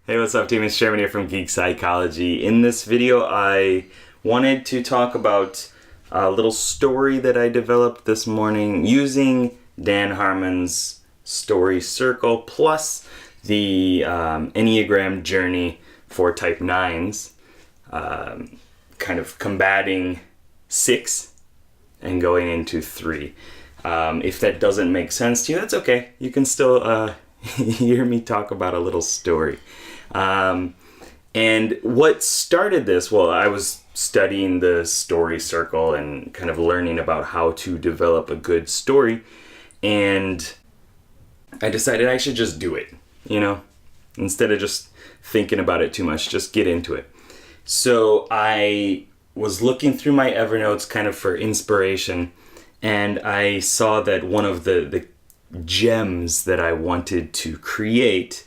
Hey, what's up team? It's Sherman here from Geek Psychology. In this video, I wanted to talk about a little story that I developed this morning using Dan Harmon's story circle plus the Enneagram journey for type 9s, kind of combating 6 and going into 3. If that doesn't make sense to you, that's okay. You can still hear me talk about a little story. And what started this, well, I was studying the story circle and kind of learning about how to develop a good story, and I decided I should just do it, instead of just thinking about it too much, just get into it. So I was looking through my Evernotes kind of for inspiration, and I saw that one of the gems that I wanted to create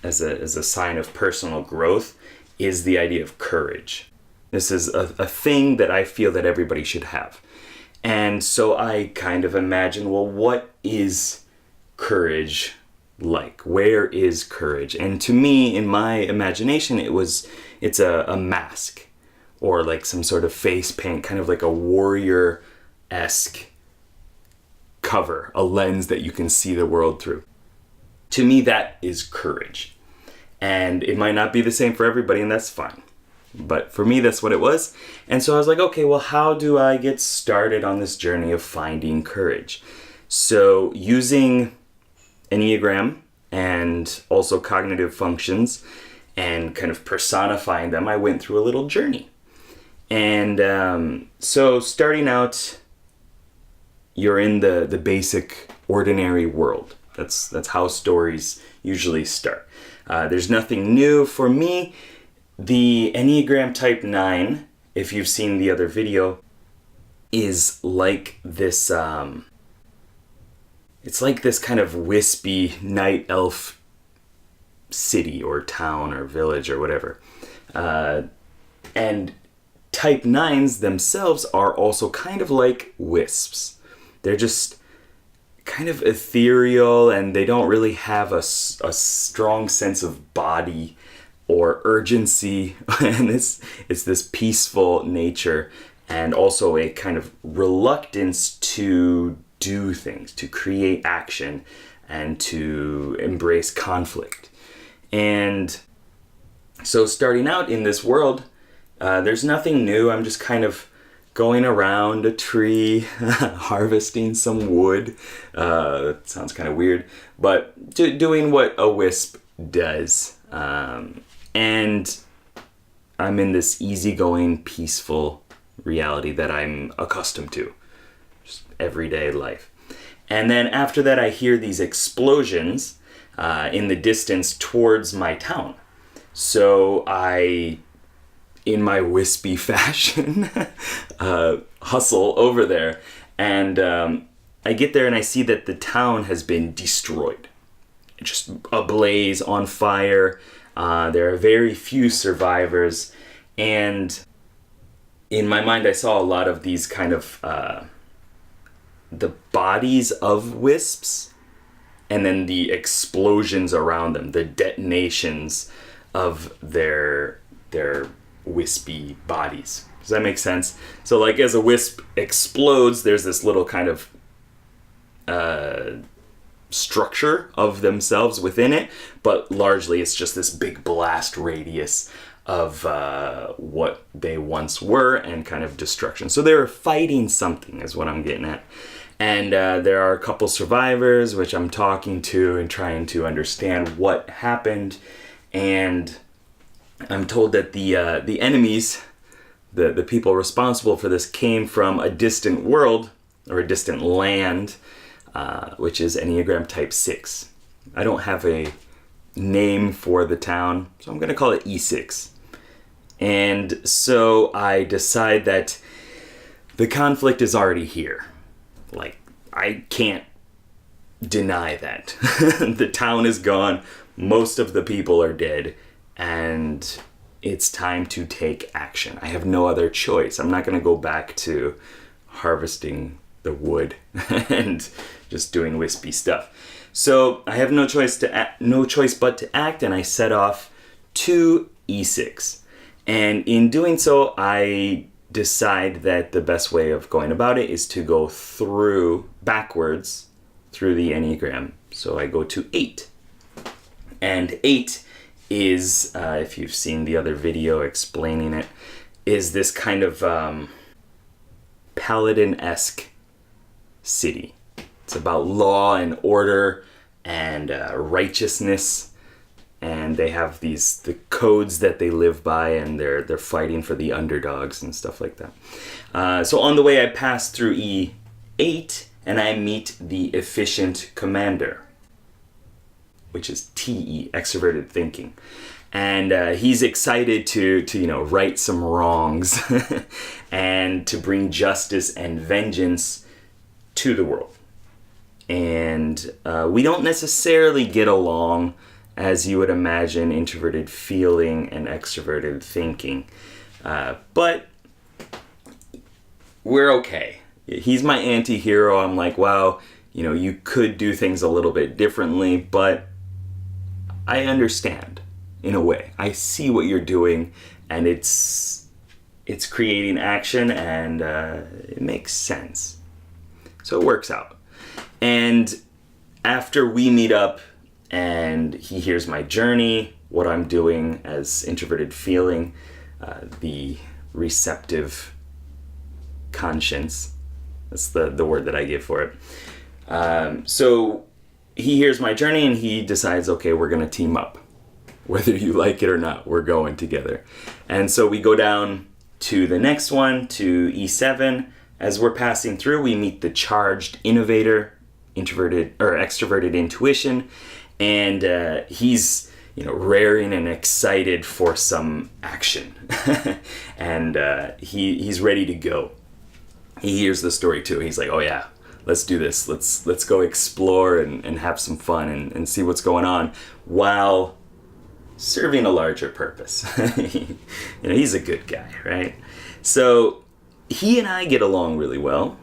as a sign of personal growth is the idea of courage. This is a thing that I feel that everybody should have. And so I kind of imagine, well, what is courage like? Where is courage? And to me, in my imagination, it's a mask or like some sort of face paint, kind of like a warrior-esque cover, a lens that you can see the world through. To me, that is courage. And it might not be the same for everybody, and that's fine. But for me, that's what it was. And so I was like, okay, well, how do I get started on this journey of finding courage? So using Enneagram and also cognitive functions and kind of personifying them, I went through a little journey. And so starting out, you're in the basic ordinary world. That's how stories usually start. There's nothing new for me. The Enneagram Type 9, if you've seen the other video, is like this, it's like this kind of wispy night elf city or town or village or whatever. And Type 9s themselves are also kind of like wisps. They're just kind of ethereal, and they don't really have a strong sense of body or urgency. And it's this peaceful nature, and also a kind of reluctance to do things, to create action, and to embrace conflict. And so starting out in this world, there's nothing new. I'm just kind of going around a tree, harvesting some wood. That sounds kind of weird, but doing what a wisp does. And I'm in this easygoing, peaceful reality that I'm accustomed to, just everyday life. And then after that, I hear these explosions in the distance towards my town. So I, in my wispy fashion, hustle over there, and I get there and I see that the town has been destroyed, just ablaze, on fire. There are very few survivors, and in my mind I saw a lot of these kind of the bodies of wisps, and then the explosions around them, the detonations of their wispy bodies. Does that make sense? So like as a wisp explodes, there's this little kind of structure of themselves within it, but largely it's just this big blast radius of what they once were, and kind of destruction. So they're fighting something is what I'm getting at. And there are a couple survivors which I'm talking to and trying to understand what happened. And I'm told that the enemies, the people responsible for this, came from a distant world or a distant land, which is Enneagram Type 6. I don't have a name for the town, so I'm going to call it E6. And so I decide that the conflict is already here. Like, I can't deny that. The town is gone, most of the people are dead, and it's time to take action. I have no other choice. I'm not going to go back to harvesting the wood and just doing wispy stuff. So I have no choice but to act, and I set off to E6. And in doing so, I decide that the best way of going about it is to go backwards through the Enneagram. So I go to 8. And 8 is, if you've seen the other video explaining it, is this kind of paladin-esque city. It's about law and order and righteousness, and they have the codes that they live by, and they're fighting for the underdogs and stuff like that. So on the way, I pass through E8, and I meet the efficient commander, which is TE, extroverted thinking. And he's excited to right some wrongs and to bring justice and vengeance to the world. And we don't necessarily get along, as you would imagine, introverted feeling and extroverted thinking. But we're okay. He's my anti-hero. I'm like, wow, you could do things a little bit differently, but I understand. In a way, I see what you're doing, and it's creating action, and it makes sense. So it works out. And after we meet up, and he hears my journey, what I'm doing as introverted feeling, the receptive conscience, that's the word that I give for it. So he hears my journey, and he decides, okay, we're going to team up. Whether you like it or not, we're going together. And so we go down to the next one, to E7. As we're passing through, we meet the charged innovator, introverted or extroverted intuition, and he's raring and excited for some action, and he's ready to go. He hears the story too. He's like, oh yeah, let's do this. Let's go explore and have some fun and see what's going on while serving a larger purpose. He's a good guy, right? So he and I get along really well.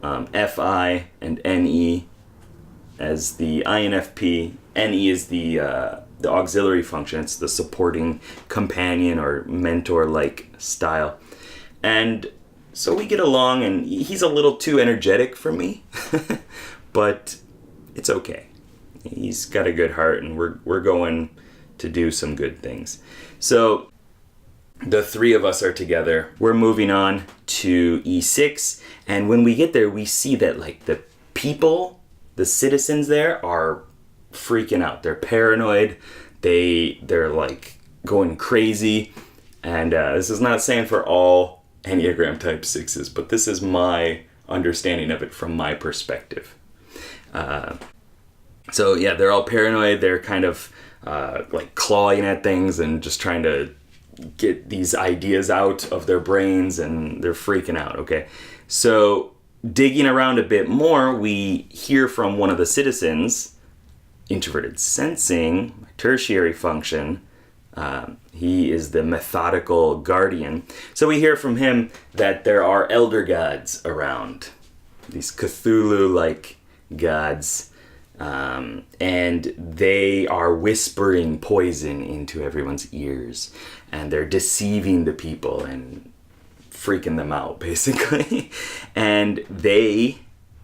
FI and NE as the INFP. NE is the auxiliary function. It's the supporting companion or mentor-like style. And so we get along, and he's a little too energetic for me, but it's okay. He's got a good heart, and we're going to do some good things. So the three of us are together. We're moving on to E6, and when we get there, we see that the people, the citizens there, are freaking out. They're paranoid. They're going crazy. And this is not saying for all Enneagram Type 6s, but this is my understanding of it from my perspective. So yeah, they're all paranoid. They're kind of clawing at things and just trying to get these ideas out of their brains, and they're freaking out, okay? So digging around a bit more, we hear from one of the citizens, introverted sensing, tertiary function. He is the methodical guardian. So we hear from him that there are elder gods around, these Cthulhu-like gods. And they are whispering poison into everyone's ears, and they're deceiving the people and freaking them out, basically. And they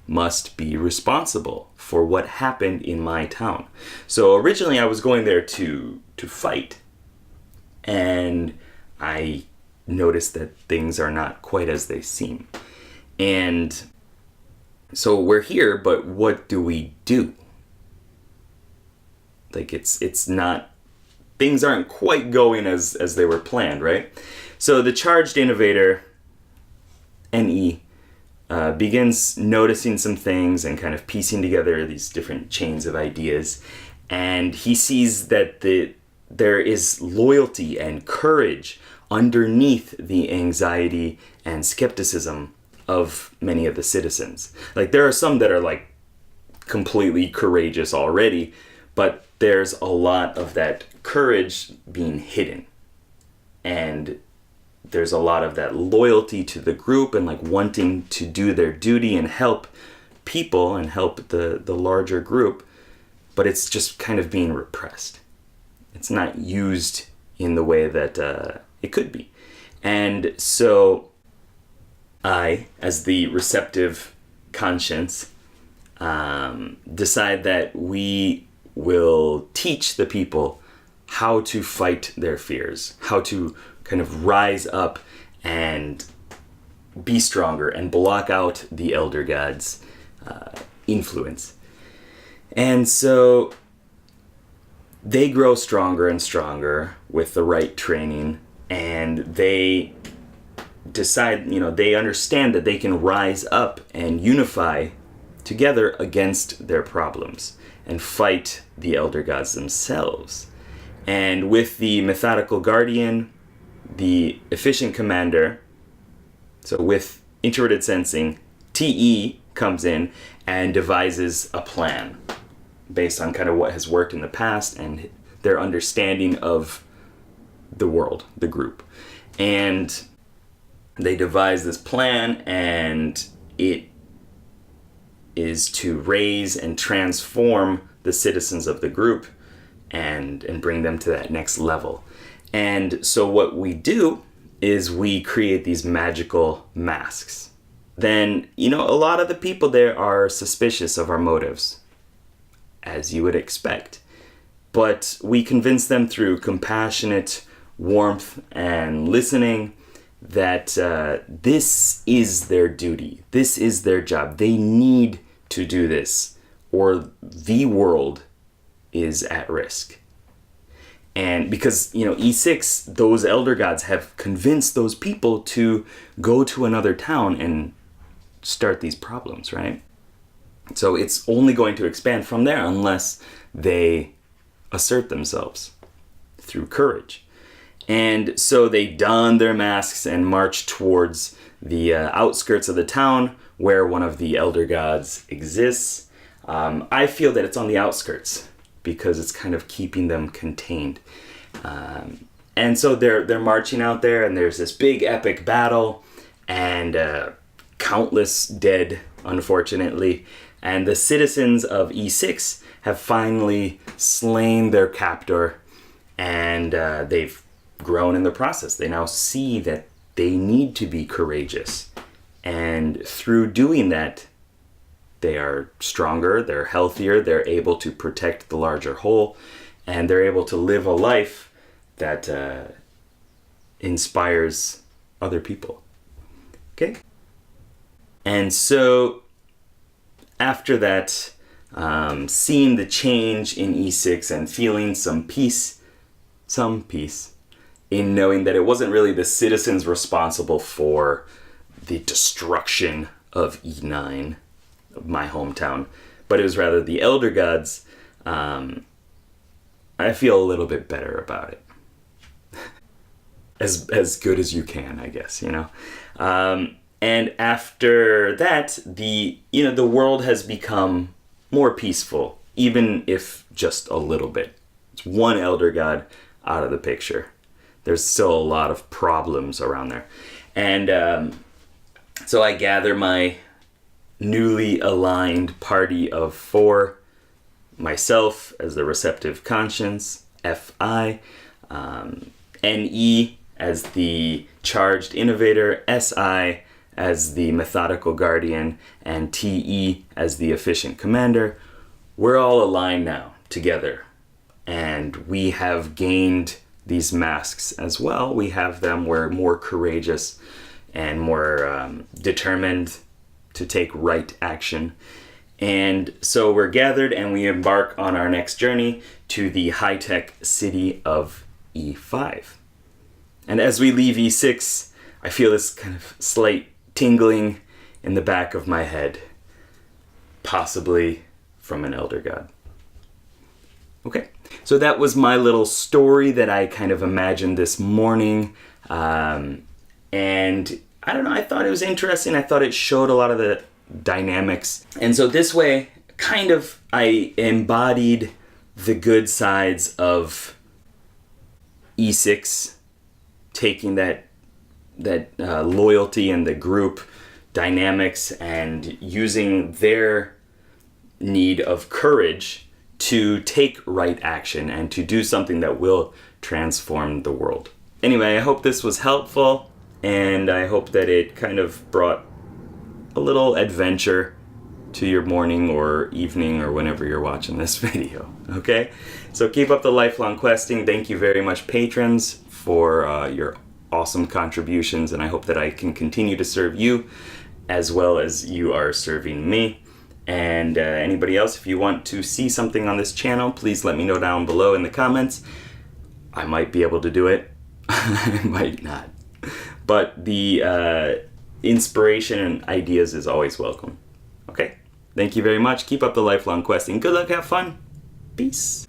must be responsible for what happened in my town. So originally I was going there to fight, and I noticed that things are not quite as they seem. And so we're here, but what do we do? It's not, things aren't quite going as they were planned, right? So the charged innovator, NE, begins noticing some things and kind of piecing together these different chains of ideas. And he sees that there is loyalty and courage underneath the anxiety and skepticism of many of the citizens. There are some that are completely courageous already, but there's a lot of that courage being hidden. And there's a lot of that loyalty to the group and wanting to do their duty and help people and help the larger group but it's just kind of being repressed. It's not used in the way that it could be. And so I, as the receptive conscience, decide that we will teach the people how to fight their fears, how to kind of rise up and be stronger and block out the elder gods' influence. And so they grow stronger and stronger with the right training, and they decide, they understand that they can rise up and unify together against their problems and fight the elder gods themselves. And with the methodical guardian, the efficient commander, so with introverted sensing, TE comes in and devises a plan based on kind of what has worked in the past and their understanding of the world, the group. And they devise this plan, and it is to raise and transform the citizens of the group and bring them to that next level. And so what we do is we create these magical masks. Then, a lot of the people there are suspicious of our motives, as you would expect. But we convince them through compassionate warmth and listening that this is their duty. This is their job. They need to do this, or the world is at risk. And because, E6, those elder gods have convinced those people to go to another town and start these problems, right? So it's only going to expand from there unless they assert themselves through courage. And so they don their masks and march towards the outskirts of the town where one of the elder gods exists. I feel that it's on the outskirts because it's kind of keeping them contained. And so they're marching out there, and there's this big epic battle, and countless dead, unfortunately. And the citizens of E6 have finally slain their captor, and they've grown in the process. They now see that they need to be courageous. And through doing that, they are stronger, they're healthier, they're able to protect the larger whole, and they're able to live a life that inspires other people. Okay? And so after that, seeing the change in E6 and feeling some peace in knowing that it wasn't really the citizens responsible for the destruction of E9, of my hometown, but it was rather the elder gods, I feel a little bit better about it. as good as you can, I guess, And after that, the world has become more peaceful, even if just a little bit. It's one elder god out of the picture. There's still a lot of problems around there. And so I gather my newly aligned party of 4, myself as the receptive conscience, FI, NE as the charged innovator, SI as the methodical guardian, and TE as the efficient commander. We're all aligned now together, and we have gained these masks as well. We have them. We're more courageous and more determined to take right action. And so we're gathered and we embark on our next journey to the high-tech city of E5. And as we leave E6, I feel this kind of slight tingling in the back of my head, possibly from an elder god. Okay, so that was my little story that I kind of imagined this morning. And I don't know, I thought it was interesting. I thought it showed a lot of the dynamics. And so this way, kind of, I embodied the good sides of E6, taking that loyalty and the group dynamics and using their need of courage to take right action and to do something that will transform the world. Anyway, I hope this was helpful, and I hope that it kind of brought a little adventure to your morning or evening or whenever you're watching this video, okay? So keep up the lifelong questing. Thank you very much, patrons, for your awesome contributions, and I hope that I can continue to serve you as well as you are serving me. And anybody else, if you want to see something on this channel, please let me know down below in the comments. I might be able to do it. I might not. But the inspiration and ideas is always welcome. Okay? Thank you very much. Keep up the lifelong questing. Good luck. Have fun. Peace.